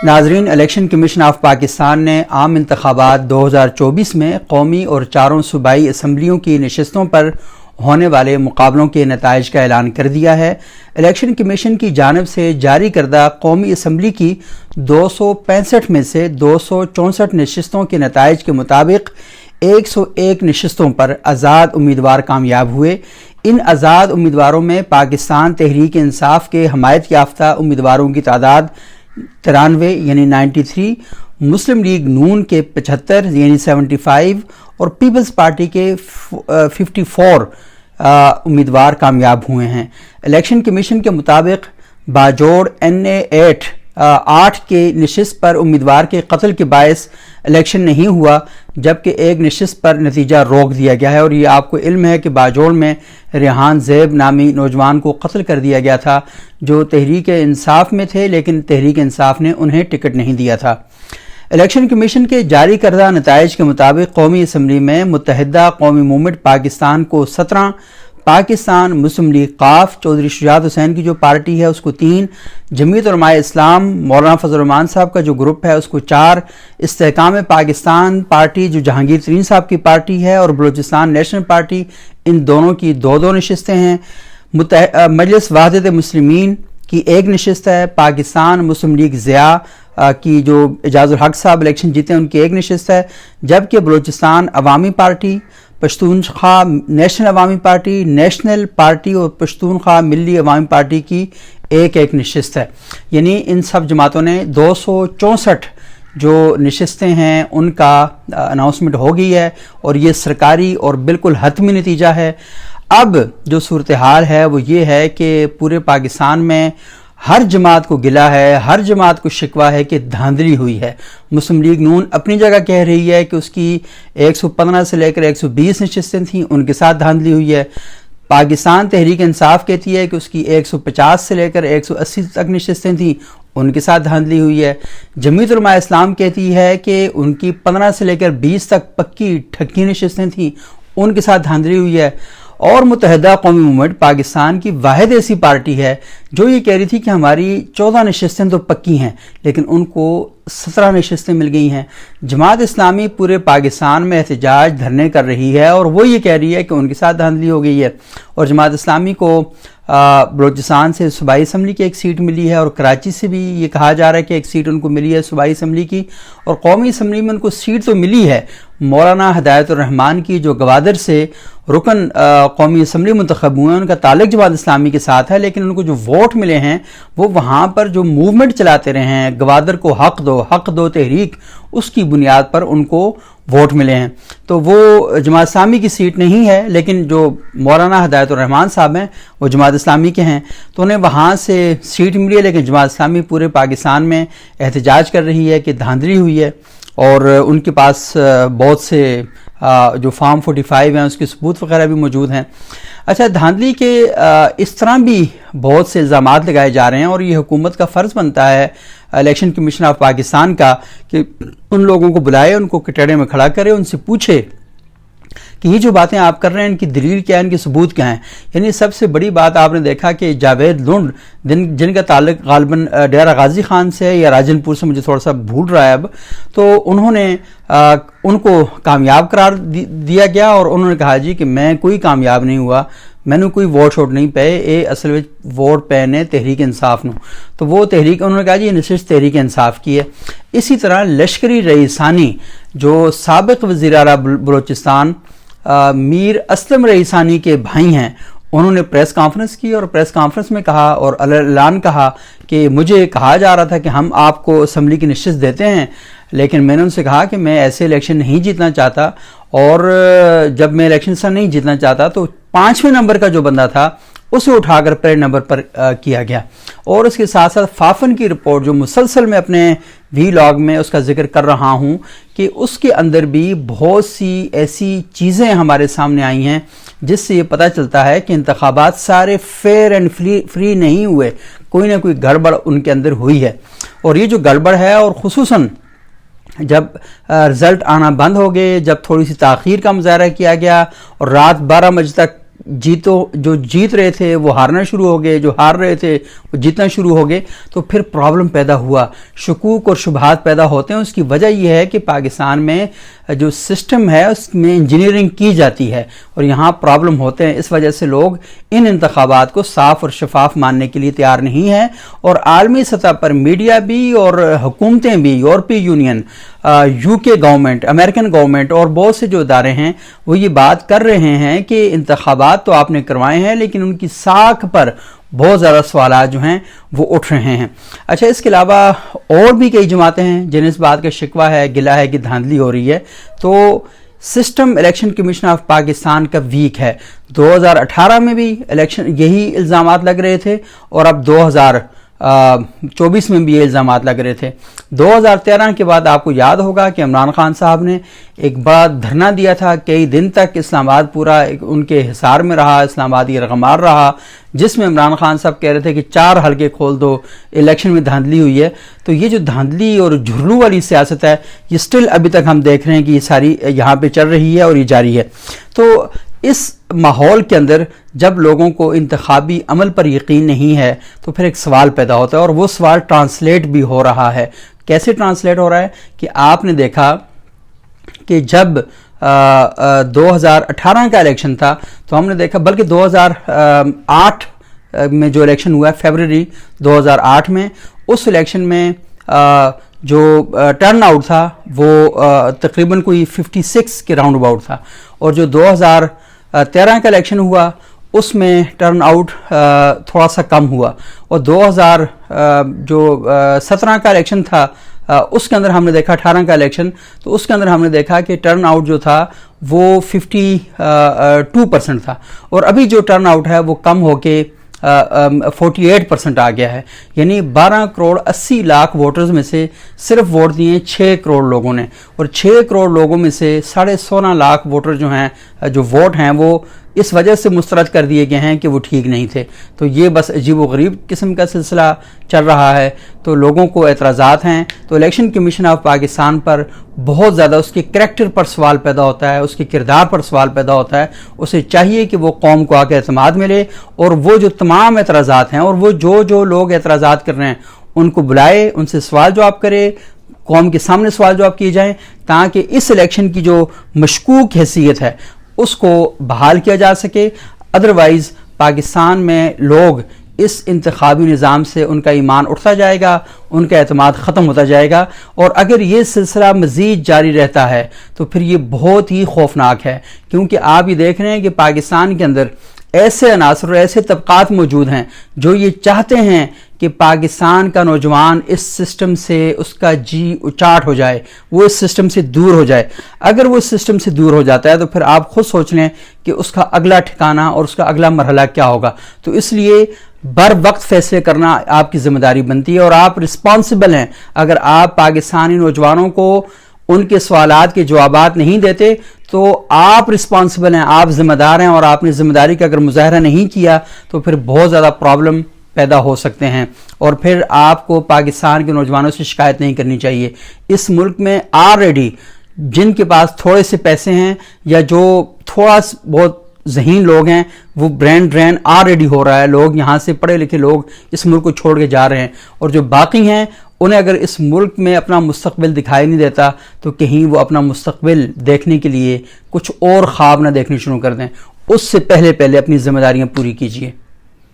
ناظرین، election commission of Pakistan نے عام انتخابات 2024 میں قومی اور چاروں صوبائی اسمبلیوں کی نشستوں پر ہونے والے مقابلوں کے نتائج کا اعلان کر دیا ہے۔ الیکشن کمیشن کی جانب سے جاری کردہ قومی اسمبلی کی 265 میں سے 264 نشستوں کے نتائج کے مطابق 101 نشستوں پر آزاد امیدوار کامیاب ہوئے۔ ان آزاد امیدواروں میں پاکستان تحریک انصاف کے حمایت یافتہ امیدواروں کی تعداد 93 یعنی 93، مسلم لیگ نون کے 75 یعنی 75 اور پیپلز پارٹی کے 54 امیدوار کامیاب ہوئے ہیں۔ الیکشن کمیشن کے مطابق باجوڑ NA 8 کے نشست پر امیدوار کے قتل کے باعث الیکشن نہیں ہوا، جبکہ ایک نشست پر نتیجہ روک دیا گیا ہے۔ اور یہ آپ کو علم ہے کہ باجوڑ میں ریحان زیب نامی نوجوان کو قتل کر دیا گیا تھا جو تحریک انصاف میں تھے، لیکن تحریک انصاف نے انہیں ٹکٹ نہیں دیا تھا۔ الیکشن کمیشن کے جاری کردہ نتائج کے مطابق قومی اسمبلی میں متحدہ قومی موومنٹ پاکستان کو 17، پاکستان مسلم لیگ قاف چودھری شجاعت حسین کی جو پارٹی ہے اس کو 3، جمعیت علماء اسلام مولانا فضل الرحمان صاحب کا جو گروپ ہے اس کو 4، استحکام پاکستان پارٹی جو جہانگیر ترین صاحب کی پارٹی ہے اور بلوچستان نیشنل پارٹی، ان دونوں کی 2 نشستیں ہیں۔ مجلس وحدت مسلمین کی 1 نشست ہے۔ پاکستان مسلم لیگ ضیاء کی جو اعجاز الحق صاحب الیکشن جیتے ہیں ان کی 1 نشست ہے، جبکہ بلوچستان عوامی پارٹی، پشتونخوا نیشنل عوامی پارٹی، نیشنل پارٹی اور پشتونخوا ملی عوامی پارٹی کی 1 نشست ہے۔ یعنی ان سب جماعتوں نے 264 جو نشستیں ہیں ان کا اناؤنسمنٹ ہو گئی ہے، اور یہ سرکاری اور بالکل حتمی نتیجہ ہے۔ اب جو صورتحال ہے وہ یہ ہے کہ پورے پاکستان میں ہر جماعت کو گلا ہے، ہر جماعت کو شکوہ ہے کہ دھاندلی ہوئی ہے۔ مسلم لیگ نون اپنی جگہ کہہ رہی ہے کہ اس کی 115 سے لے کر 120 نشستیں تھیں، ان کے ساتھ دھاندلی ہوئی ہے۔ پاکستان تحریک انصاف کہتی ہے کہ اس کی 150 سے لے کر 180 تک نشستیں تھیں، ان کے ساتھ دھاندلی ہوئی ہے۔ جمعیت علماء اسلام کہتی ہے کہ ان کی 15 سے لے کر 20 تک پکی ٹھکی نشستیں تھیں، ان کے ساتھ دھاندلی ہوئی ہے۔ اور متحدہ قومی موومنٹ پاکستان کی واحد ایسی پارٹی ہے جو یہ کہہ رہی تھی کہ ہماری 14 نشستیں تو پکی ہیں، لیکن ان کو 17 نشستیں مل گئی ہیں۔ جماعت اسلامی پورے پاکستان میں احتجاج دھرنے کر رہی ہے اور وہ یہ کہہ رہی ہے کہ ان کے ساتھ دھاندلی ہو گئی ہے۔ اور جماعت اسلامی کو بلوچستان سے صوبائی اسمبلی کی 1 سیٹ ملی ہے، اور کراچی سے بھی یہ کہا جا رہا ہے کہ 1 سیٹ ان کو ملی ہے صوبائی اسمبلی کی، اور قومی اسمبلی میں ان کو سیٹ تو ملی ہے مولانا ہدایت الرحمان کی جو گوادر سے رکن قومی اسمبلی منتخب ہوئے ہیں، ان کا تعلق جماعت اسلامی کے ساتھ ہے، لیکن ان کو جو ووٹ ملے ہیں وہ وہاں پر جو موومنٹ چلاتے رہے ہیں، گوادر کو حق دو تحریک، اس کی بنیاد پر ان کو ووٹ ملے ہیں۔ تو وہ جماعت اسلامی کی سیٹ نہیں ہے، لیکن جو مولانا ہدایت الرحمان صاحب ہیں وہ جماعت اسلامی کے ہیں، تو انہیں وہاں سے سیٹ ملی ہے، لیکن جماعت اسلامی پورے پاکستان میں احتجاج کر رہی ہے کہ دھاندلی ہوئی ہے، اور ان کے پاس بہت سے جو فارم 45 ہیں اس کے ثبوت وغیرہ بھی موجود ہیں۔ اچھا، دھاندلی کے اس طرح بھی بہت سے الزامات لگائے جا رہے ہیں، اور یہ حکومت کا فرض بنتا ہے الیکشن کمیشن آف پاکستان کا کہ ان لوگوں کو بلائے، ان کو کٹہرے میں کھڑا کرے، ان سے پوچھے کہ یہ جو باتیں آپ کر رہے ہیں ان کی دلیل کیا ہے، ان کے ثبوت کیا ہیں۔ یعنی سب سے بڑی بات آپ نے دیکھا کہ جاوید لنڈ جن کا تعلق غالباً ڈیرہ غازی خان سے یا راجن پور سے، مجھے تھوڑا سا بھول رہا ہے اب، تو انہوں نے ان کو کامیاب قرار دیا گیا، اور انہوں نے کہا جی کہ میں کوئی کامیاب نہیں ہوا، میں نے کوئی ووٹ شوٹ نہیں پے، اے اصل میں ووٹ پے نے تحریک انصاف نو، تو وہ تحریک، انہوں نے کہا جی یہ نشست تحریک انصاف کی ہے۔ اسی طرح لشکری رئیسانی جو سابق وزیر اعلیٰ بلوچستان میر اسلم رئیسانی کے بھائی ہیں، انہوں نے پریس کانفرنس کی، اور پریس کانفرنس میں کہا اور اعلان کہا کہ مجھے کہا جا رہا تھا کہ ہم آپ کو اسمبلی کی نشست دیتے ہیں، لیکن میں نے ان سے کہا کہ میں ایسے الیکشن نہیں جیتنا چاہتا، اور جب میں الیکشن سے نہیں جیتنا چاہتا تو 5ویں نمبر کا جو بندہ تھا اسے اٹھا کر پہلے نمبر پر کیا گیا۔ اور اس کے ساتھ ساتھ فافن کی رپورٹ جو مسلسل میں اپنے وی لاگ میں اس کا ذکر کر رہا ہوں کہ اس کے اندر بھی بہت سی ایسی چیزیں ہمارے سامنے آئی ہیں جس سے یہ پتہ چلتا ہے کہ انتخابات سارے فیئر اینڈ فری نہیں ہوئے، کوئی نہ کوئی گڑبڑ ان کے اندر ہوئی ہے۔ اور یہ جو گڑبڑ ہے، اور خصوصاً جب رزلٹ آنا بند ہو گئے، جب تھوڑی سی تاخیر کا مظاہرہ کیا گیا اور رات 12 بجے تک جو جیت رہے تھے وہ ہارنا شروع ہو گئے، جو ہار رہے تھے وہ جیتنا شروع ہو گئے، تو پھر پرابلم پیدا ہوا، شکوک اور شبہات پیدا ہوتے ہیں۔ اس کی وجہ یہ ہے کہ پاکستان میں جو سسٹم ہے اس میں انجینئرنگ کی جاتی ہے اور یہاں پرابلم ہوتے ہیں۔ اس وجہ سے لوگ ان انتخابات کو صاف اور شفاف ماننے کے لیے تیار نہیں ہیں، اور عالمی سطح پر میڈیا بھی اور حکومتیں بھی، یورپی union, UK government, American government اور بہت سے جو ادارے ہیں وہ یہ بات کر رہے ہیں کہ انتخابات تو آپ نے کروائے ہیں لیکن ان کی ساکھ پر بہت زیادہ سوالات جو ہیں وہ اٹھ رہے ہیں۔ اچھا، اس کے علاوہ اور بھی کئی جماعتیں ہیں جن اس بات کا شکوہ ہے، گلہ ہے کہ دھاندلی ہو رہی ہے۔ تو system election commission of Pakistan کا ویک ہے۔ 2018 میں بھی الیکشن یہی الزامات لگ رہے تھے اور اب 2024 میں بھی یہ الزامات لگ رہے تھے۔ 2013 کے بعد آپ کو یاد ہوگا کہ عمران خان صاحب نے ایک بڑا دھرنا دیا تھا، کئی دن تک اسلام آباد پورا ان کے حصار میں رہا، اسلام آباد یرغمال رہا، جس میں عمران خان صاحب کہہ رہے تھے کہ 4 حلقے کھول دو، الیکشن میں دھاندلی ہوئی ہے۔ تو یہ جو دھاندلی اور جھرلو والی سیاست ہے یہ سٹل ابھی تک ہم دیکھ رہے ہیں کہ یہ ساری یہاں پہ چل رہی ہے اور یہ جاری ہے۔ تو اس ماحول کے اندر جب لوگوں کو انتخابی عمل پر یقین نہیں ہے تو پھر ایک سوال پیدا ہوتا ہے، اور وہ سوال ٹرانسلیٹ بھی ہو رہا ہے۔ کیسے ٹرانسلیٹ ہو رہا ہے کہ آپ نے دیکھا کہ جب 2018 کا الیکشن تھا تو ہم نے دیکھا، بلکہ 2008 میں جو الیکشن ہوا ہے فیبرری 2008 میں، اس الیکشن میں جو ٹرن آؤٹ تھا وہ تقریباً کوئی 56 کے راؤنڈ اباؤٹ تھا، اور جو 2013 کا الیکشن ہوا اس میں ٹرن آؤٹ تھوڑا سا کم ہوا، اور 2017 کا الیکشن تھا اس کے اندر ہم نے دیکھا، 18 کا الیکشن، تو اس کے اندر ہم نے دیکھا کہ ٹرن آؤٹ جو تھا وہ 52% تھا، اور ابھی جو ٹرن آؤٹ ہے وہ کم ہو کے 48% آ گیا ہے۔ یعنی 12 کروڑ 80 لاکھ ووٹرز میں سے صرف ووٹ دیے 6 کروڑ لوگوں نے، اور 6 کروڑ لوگوں میں سے 16.5 لاکھ ووٹر جو ہیں، جو ووٹ ہیں وہ اس وجہ سے مسترد کر دیے گئے ہیں کہ وہ ٹھیک نہیں تھے۔ تو یہ بس عجیب و غریب قسم کا سلسلہ چل رہا ہے، تو لوگوں کو اعتراضات ہیں۔ تو الیکشن کمیشن آف پاکستان پر بہت زیادہ اس کے کریکٹر پر سوال پیدا ہوتا ہے، اس کے کردار پر سوال پیدا ہوتا ہے۔ اسے چاہیے کہ وہ قوم کو آگے اعتماد ملے، اور وہ جو تمام اعتراضات ہیں اور وہ جو لوگ اعتراضات کر رہے ہیں ان کو بلائے، ان سے سوال جواب کرے، قوم کے سامنے سوال جواب کیے جائیں، تاکہ اس الیکشن کی جو مشکوک حیثیت ہے اس کو بحال کیا جا سکے۔ ادروائز پاکستان میں لوگ اس انتخابی نظام سے ان کا ایمان اٹھتا جائے گا، ان کا اعتماد ختم ہوتا جائے گا، اور اگر یہ سلسلہ مزید جاری رہتا ہے تو پھر یہ بہت ہی خوفناک ہے، کیونکہ آپ یہ دیکھ رہے ہیں کہ پاکستان کے اندر ایسے عناصر اور ایسے طبقات موجود ہیں جو یہ چاہتے ہیں کہ پاکستان کا نوجوان اس سسٹم سے اس کا جی اچاٹ ہو جائے، وہ اس سسٹم سے دور ہو جائے۔ اگر وہ اس سسٹم سے دور ہو جاتا ہے تو پھر آپ خود سوچ لیں کہ اس کا اگلا ٹھکانہ اور اس کا اگلا مرحلہ کیا ہوگا۔ تو اس لیے بر وقت فیصلے کرنا آپ کی ذمہ داری بنتی ہے، اور آپ رسپانسبل ہیں۔ اگر آپ پاکستانی نوجوانوں کو ان کے سوالات کے جوابات نہیں دیتے تو آپ رسپانسبل ہیں، آپ ذمہ دار ہیں، اور آپ نے ذمہ داری کا اگر مظاہرہ نہیں کیا تو پھر بہت زیادہ پرابلم پیدا ہو سکتے ہیں، اور پھر آپ کو پاکستان کے نوجوانوں سے شکایت نہیں کرنی چاہیے۔ اس ملک میں آلریڈی جن کے پاس تھوڑے سے پیسے ہیں یا جو تھوڑا بہت ذہین لوگ ہیں وہ برین ڈرین آلریڈی ہو رہا ہے، لوگ یہاں سے پڑھے لکھے لوگ اس ملک کو چھوڑ کے جا رہے ہیں، اور جو باقی ہیں انہیں اگر اس ملک میں اپنا مستقبل دکھائی نہیں دیتا تو کہیں وہ اپنا مستقبل دیکھنے کے لیے کچھ اور خواب نہ دیکھنے شروع کر دیں۔ اس سے پہلے اپنی ذمہ داریاں پوری کیجیے۔